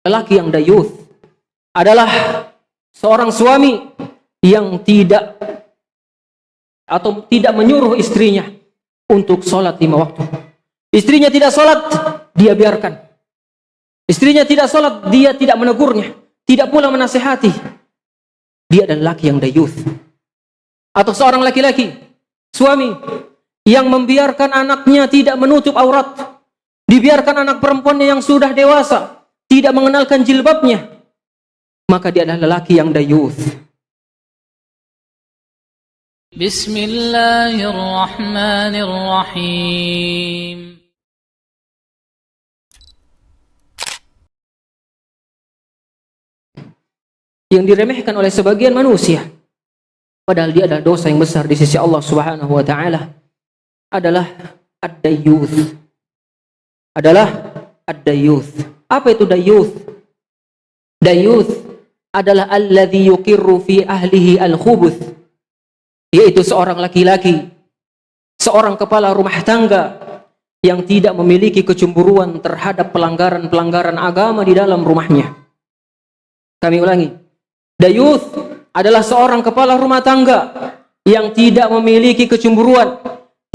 lelaki yang dayuth adalah seorang suami yang tidak menyuruh istrinya untuk sholat 5 waktu. Istrinya tidak sholat, dia biarkan. Istrinya tidak sholat, dia tidak menegurnya, tidak pula menasihati. Dia adalah laki yang dayuth. Atau seorang laki-laki, suami yang membiarkan anaknya tidak menutup aurat, dibiarkan anak perempuannya yang sudah dewasa tidak mengenalkan jilbabnya, maka dia adalah lelaki yang dayuth. Bismillahirrahmanirrahim. Yang diremehkan oleh sebagian manusia, padahal dia adalah dosa yang besar di sisi Allah Subhanahu wa taala, adalah ad-dayyuth. Apa itu dayyuth? Dayyuth adalah alladzi yuqirru fi ahlihi al-khubuth, yaitu seorang laki-laki, seorang kepala rumah tangga yang tidak memiliki kecemburuan terhadap pelanggaran-pelanggaran agama di dalam rumahnya. Kami ulangi, dayuth adalah seorang kepala rumah tangga yang tidak memiliki kecemburuan,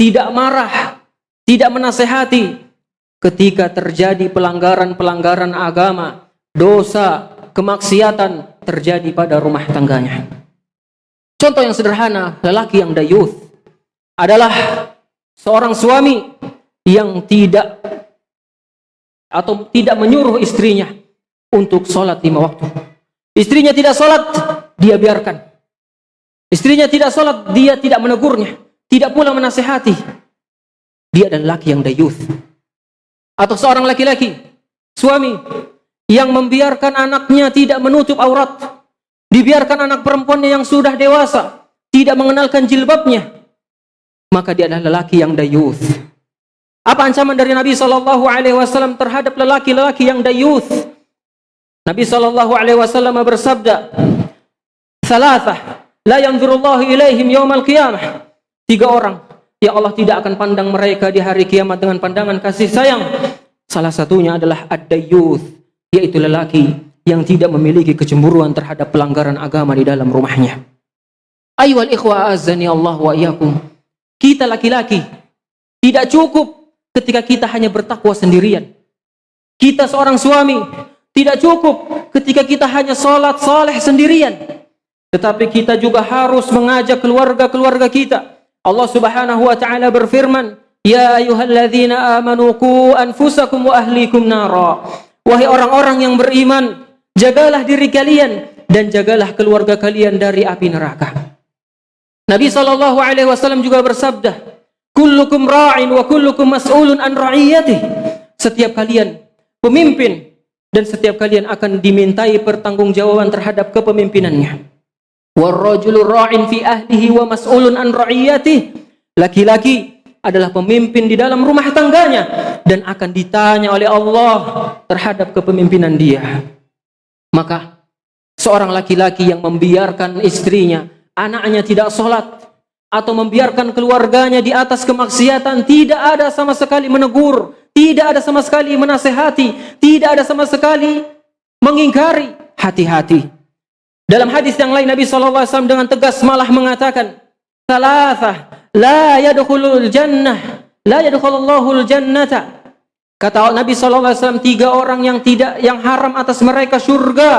tidak marah, tidak menasehati ketika terjadi pelanggaran-pelanggaran agama, dosa, kemaksiatan terjadi pada rumah tangganya. Contoh yang sederhana, lelaki yang dayuth adalah seorang suami yang tidak menyuruh istrinya untuk sholat 5 waktu. Istrinya tidak sholat, dia biarkan. Istrinya tidak sholat, dia tidak menegurnya, tidak pula menasihati. Dia adalah laki yang dayuth. Atau seorang laki-laki, suami yang membiarkan anaknya tidak menutup aurat, dibiarkan anak perempuannya yang sudah dewasa tidak mengenalkan jilbabnya, maka dia adalah lelaki yang dayuth. Apa ancaman dari Nabi SAW terhadap lelaki-lelaki yang dayuth? Nabi SAW bersabda, "Thalathah la yanzurullahu ilaihim yaumal qiyamah." 3 orang yang Allah tidak akan pandang mereka di hari kiamat dengan pandangan kasih sayang. Salah satunya adalah ad-dayyuth, yaitu lelaki yang tidak memiliki kecemburuan terhadap pelanggaran agama di dalam rumahnya. Ayyuhal ikhwa azani Allah wa iyyakum. Kita laki-laki tidak cukup ketika kita hanya bertakwa sendirian. Kita seorang suami tidak cukup ketika kita hanya sholat saleh sendirian, tetapi kita juga harus mengajak keluarga-keluarga kita. Allah Subhanahu wa taala berfirman, "Ya ayyuhalladzina amanu qu anfusakum wa ahlikum nara." Wahai orang-orang yang beriman, jagalah diri kalian dan jagalah keluarga kalian dari api neraka. Nabi SAW juga bersabda, "Kullukum ra'in wa kullukum mas'ulun an ra'iyatihi." Setiap kalian pemimpin dan setiap kalian akan dimintai pertanggungjawaban terhadap kepemimpinannya. Warrajulu ra'in fi ahlihi wa mas'ulun an ra'iyatihi. Laki-laki adalah pemimpin di dalam rumah tangganya dan akan ditanya oleh Allah terhadap kepemimpinan dia. Maka seorang laki-laki yang membiarkan istrinya, anaknya tidak sholat, atau membiarkan keluarganya di atas kemaksiatan, tidak ada sama sekali menegur, tidak ada sama sekali menasehati, tidak ada sama sekali mengingkari, hati-hati. Dalam hadis yang lain Nabi SAW dengan tegas malah mengatakan, "Thalathah la yadkhulul Allahul jannata." Kata Nabi SAW, 3 orang yang haram atas mereka surga.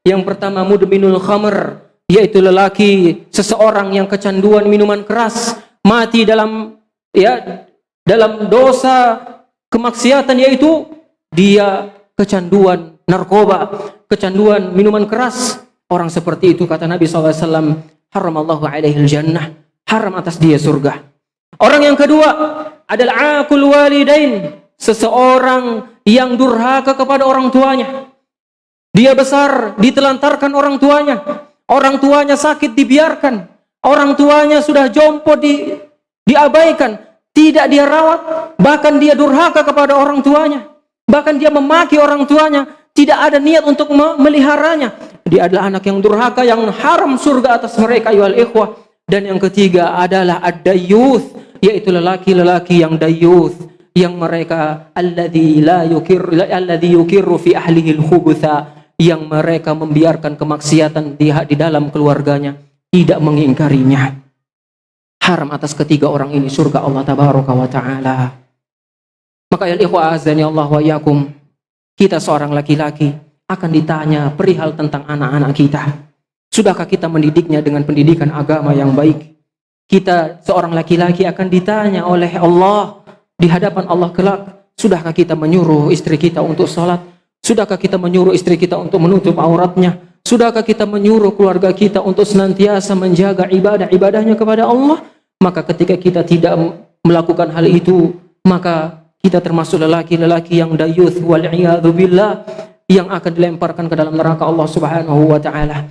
Yang pertama, mudminul khamr, yaitu lelaki, seseorang yang kecanduan minuman keras, mati dalam dosa kemaksiatan, yaitu dia kecanduan narkoba, kecanduan minuman keras. Orang seperti itu, kata Nabi SAW, haramallahu alaihil jannah, haram atas dia surga. Orang yang kedua adalah aqul walidain, seseorang yang durhaka kepada orang tuanya. Dia besar ditelantarkan orang tuanya. Orang tuanya sakit dibiarkan. Orang tuanya sudah jompo diabaikan, tidak dia rawat, bahkan dia durhaka kepada orang tuanya. Bahkan dia memaki orang tuanya, tidak ada niat untuk meliharanya. Dia adalah anak yang durhaka, yang haram surga atas mereka, ayyuhal ikhwah. Dan yang ketiga adalah ad-dayyuth, yaitu lelaki-lelaki yang dayyuth, yang mereka alladzi yukirru fi ahlihi al-khubutha, yang mereka membiarkan kemaksiatan di dalam keluarganya, tidak mengingkarinya. Haram atas ketiga orang ini surga Allah tabaraka wa taala. Maka ya ikhwah azani Allah wa yakum, kita seorang laki-laki akan ditanya perihal tentang anak-anak kita. Sudahkah kita mendidiknya dengan pendidikan agama yang baik? Kita seorang laki-laki akan ditanya oleh Allah di hadapan Allah kelak, sudahkah kita menyuruh istri kita untuk sholat? Sudahkah kita menyuruh istri kita untuk menutup auratnya? Sudahkah kita menyuruh keluarga kita untuk senantiasa menjaga ibadah-ibadahnya kepada Allah? Maka ketika kita tidak melakukan hal itu, maka kita termasuk lelaki-lelaki yang dayuth wal iyadzu billah, yang akan dilemparkan ke dalam neraka Allah Subhanahu wa taala.